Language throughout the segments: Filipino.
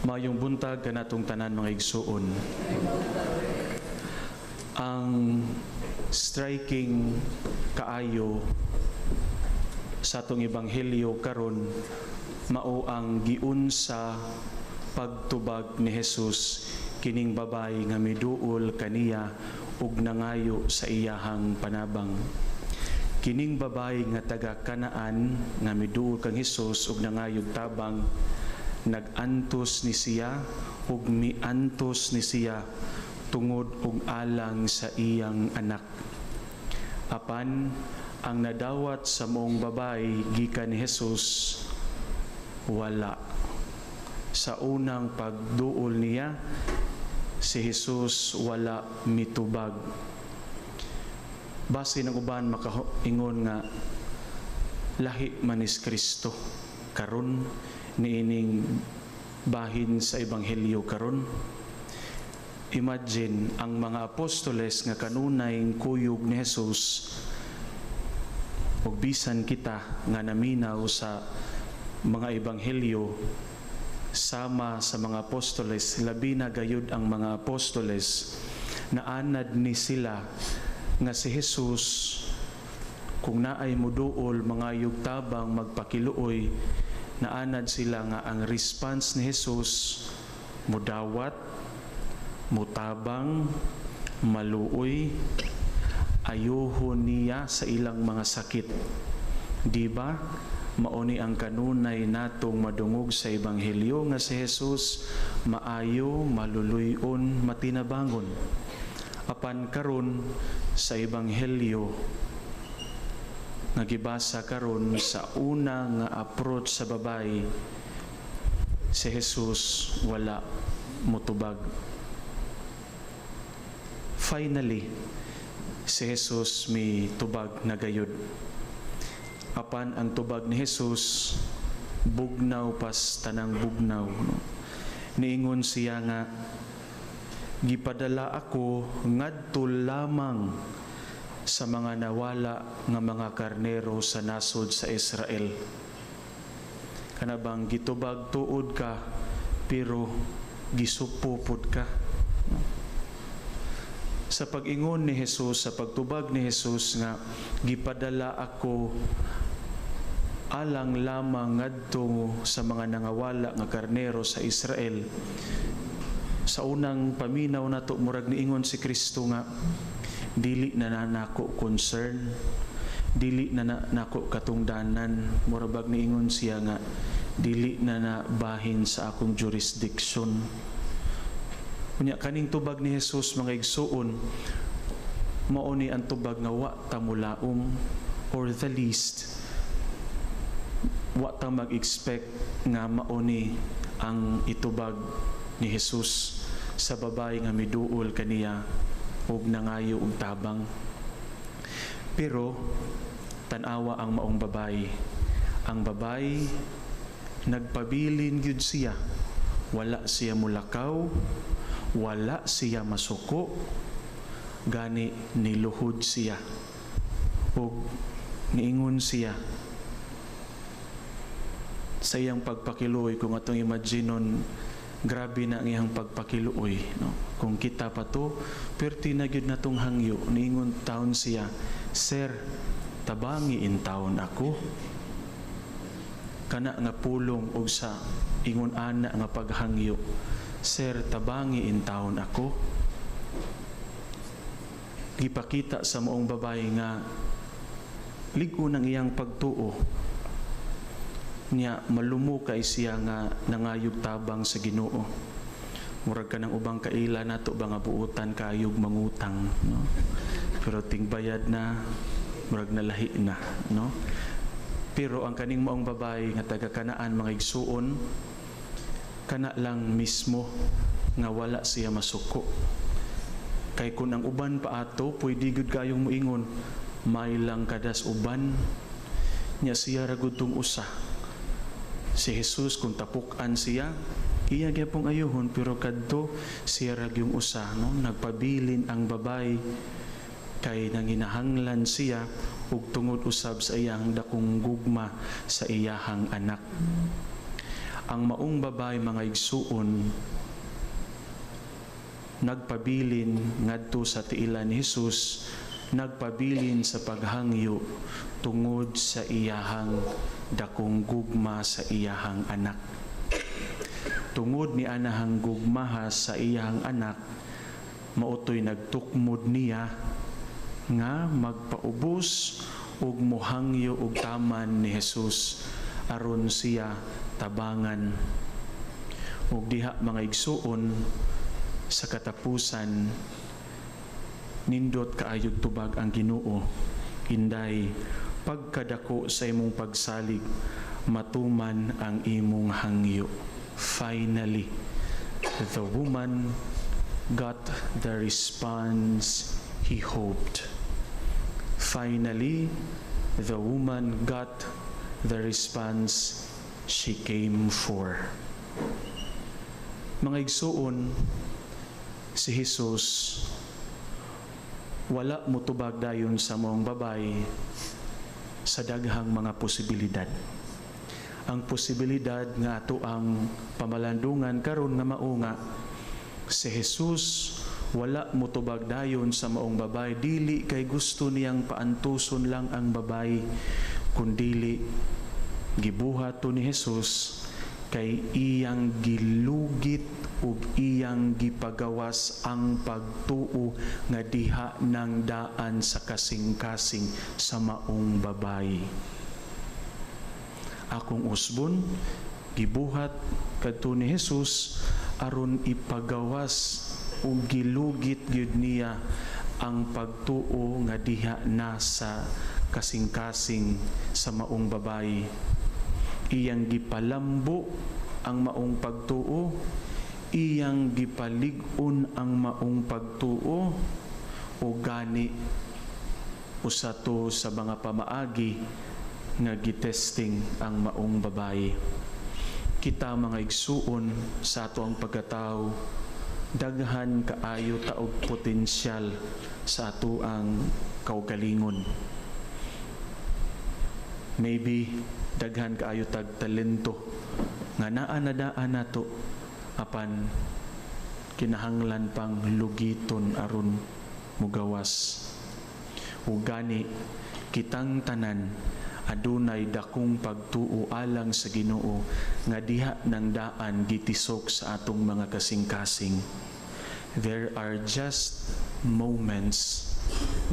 Mayong buntag kanatong tanan mga igsuon. Ang striking kaayo sa atong ebanghelyo karon mao ang giun sa pagtubag ni Jesus kining babay nga miduol kaniya ug nangayo sa iyahang panabang. Kining babay nga taga Kanaan nga miduol kang Jesus ug nangayog tabang, nagantos ni siya ug miantos ni siya tungod ug alang sa iyang anak. Apan ang nadawat sa moong babay gikan ni Jesus wala. Sa unang pagduol niya si Jesus wala mitubag. Base ng uban makaingon nga lahi man is Kristo karon niining bahin sa ebanghelyo karon. Imagine ang mga apostoles nga kanunay kuyog ni Jesus ug bisan kita nga naminaw sa mga ebanghelyo sama sa mga apostoles, labi na gayud ang mga apostoles, naanad ni sila nga si Jesus kung naay muduol mga yugtabang magpakiluoy, naanad sila nga ang response ni Jesus mudawat, mutabang, maluoy, ayuhon niya sa ilang mga sakit. Di ba? Mauni ang kanunay natong madungog sa ebanghelyo nga si Jesus maayo, maluluyon, matinabangon. Apan karon sa ebanghelyo nagibasa karon sa una nga approach sa babay, si Jesus wala motubag. Finally, si Jesus may tubag na gayud. Apan ang tubag ni Jesus bugnaw pas tanang bugnaw. Niingon siya nga, gipadala ako ngadto lamang sa mga nawala nga mga karnero sa nasod sa Israel. Kanabang gitubag tuod ka pero gisupupod ka. Sa pag-ingon ni Jesus, sa pagtubag ni Jesus nga gipadala ako alang lamang ngadto sa mga nangawala nga karnero sa Israel. Sa unang paminaw nato murag niingon si Kristo nga dili na nako concern, dili na nako katungdanan, murag niingon siya nga dili na nabahin sa akong jurisdiction. Kunya kaning tubag ni Jesus mga igsuon mao ni ang tubag nga wa ta mulaom, or the least wa ta mag-expect nga mao ni ang itubag ni Jesus sa babay nga miduol kaniya ug nangayo og tabang. Pero tan-awa ang maong babay. Ang babay nagpabilin gyud siya. Wala siya mulakaw, wala siya masuko, gani niluhod siya. Ug niingon siya sa iyang pagpakiluoy, kung atong imaginon, grabe na ang iyang pagpakiluoy, no? Kung kita pa to, perti na gyud natong hangyo, niingon taon siya, Sir, tabangi in taon ako. Kana nga pulong og sa ingon ana nga paghangyo, Sir, tabangi in taon ako. Gipakita sa moong babae nga ligo ng iyang pagtuo niya, malumo kay siya nga nangayog tabang sa Ginoo. Murag ka ng ubang kaila nato ba nga buutan kayog mangutang, no? Pero tingbayad na, murag nalahi na, no? Pero ang kaning maong babae nga taga Kanaan mga igsuon, kana lang mismo nga wala siya masuko. Kay kun ang uban pa ato pwede gud kayong moingon may lang kadas uban nya siya ra gud tong usa. Si Jesus kung tapukan siya, iya gyapong ayuhon, pero kadto siya ra gyung usa, no? Nagpabilin ang babay kay nanginahanglan siya ug tungod usab sa iyang dakong gugma sa iyahang anak. Ang maong babay mga igsuon nagpabilin ngadto sa tiilan ni Hesus, nagpabilin sa paghangyo tungod sa iyahang dakong gugma sa iyahang anak. Tungod ni anahang gugmaha sa iyahang anak, mautoy nagtukmod niya nga magpaubos ug mohangyo og taman ni Hesus aron siya tabangan. Ug diha mga igsuon, sa katapusan nindot kaayog tubag ang Ginoo, inday pagkadako sa imong pagsalig matuman ang imong hangyo. Finally, the woman got the response he hoped. Finally, the woman got the response she came for. Mga igsuon, si Jesus wala mutubag dayon sa maong babay sa daghang mga posibilidad. Ang posibilidad nga ato ang pamalandungan karon nga mao nga si Jesus wala mutubag dayon sa maong babay dili kay gusto niyang paantuson lang ang babay, kundili gibuhat to ni Jesus kay iyang gilugit ug iyang gipagawas ang pagtuo nga diha ng daan sa kasing-kasing sa maong babay. Akong usbon gibuhat kadto ni Jesus aron ipagawas ug gilugit gyud niya ang pagtuo nga diha na sa kasing-kasing sa maong babay. Iyang gipalambo ang maong pagtuo, iyang gipalig-on ang maong pagtuo, o gani usa to sa mga pamaagi nga gitesting ang maong babayi. Kita mga igsuon sa ato ang pagkatao, daghan kaayo taog potensyal sa ato ang kaugalingon. Maybe daghan kaayo tag talento nga naa na daan nato, apan kinahanglan pang lugiton aron mugawas. Ug gani kitang tanan adunay dakong pagtuo alang sa Ginoo nga diha ng daan gitisok sa atong mga kasing-kasing. There are just moments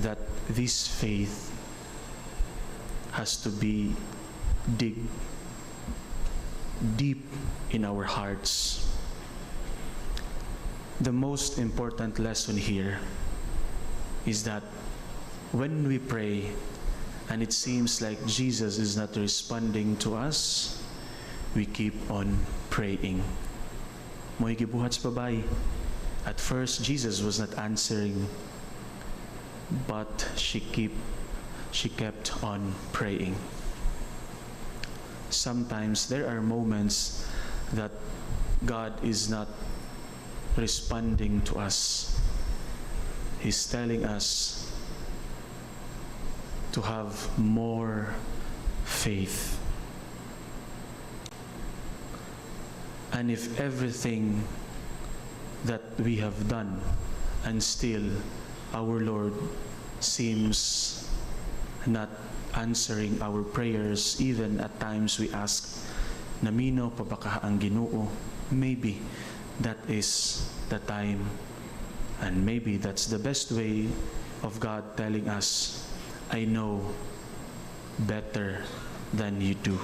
that this faith has to be dig deep in our hearts. The most important lesson here is that when we pray and it seems like Jesus is not responding to us, we keep on praying. Mo'y gibuhat sa babay. At first, Jesus was not answering, but she kept on praying. Sometimes there are moments that God is not responding to us. He's telling us to have more faith. And if everything that we have done and still our Lord seems not answering our prayers, even at times we ask, namino pa ba ka ang Ginoo? Maybe that is the time, and maybe that's the best way of God telling us, I know better than you do.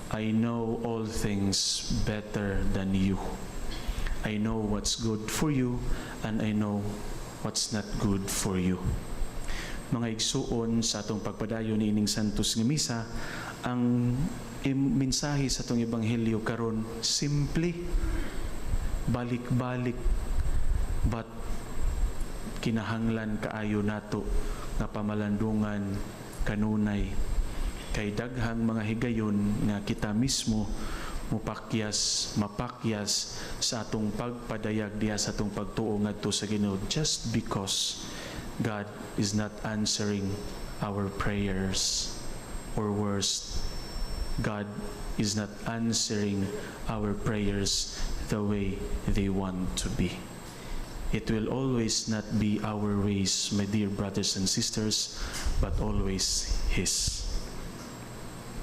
I know all things better than you. I know what's good for you, and I know what's not good for you. Mga igsuon sa atong pagpadayon ni ining Santos nga Misa, ang mensahe sa atong ebanghelyo karon simple, balik-balik, but kinahanglan kaayo nato nga pamalandungan kanunay. Kay daghang mga higayon nga kita mismo mapakyas sa atong pagpadayag diha sa atong pagtuo ngadto sa Ginoo, just because God is not answering our prayers, or worse, God is not answering our prayers the way they want to be. It will always not be our ways, my dear brothers and sisters, but always His.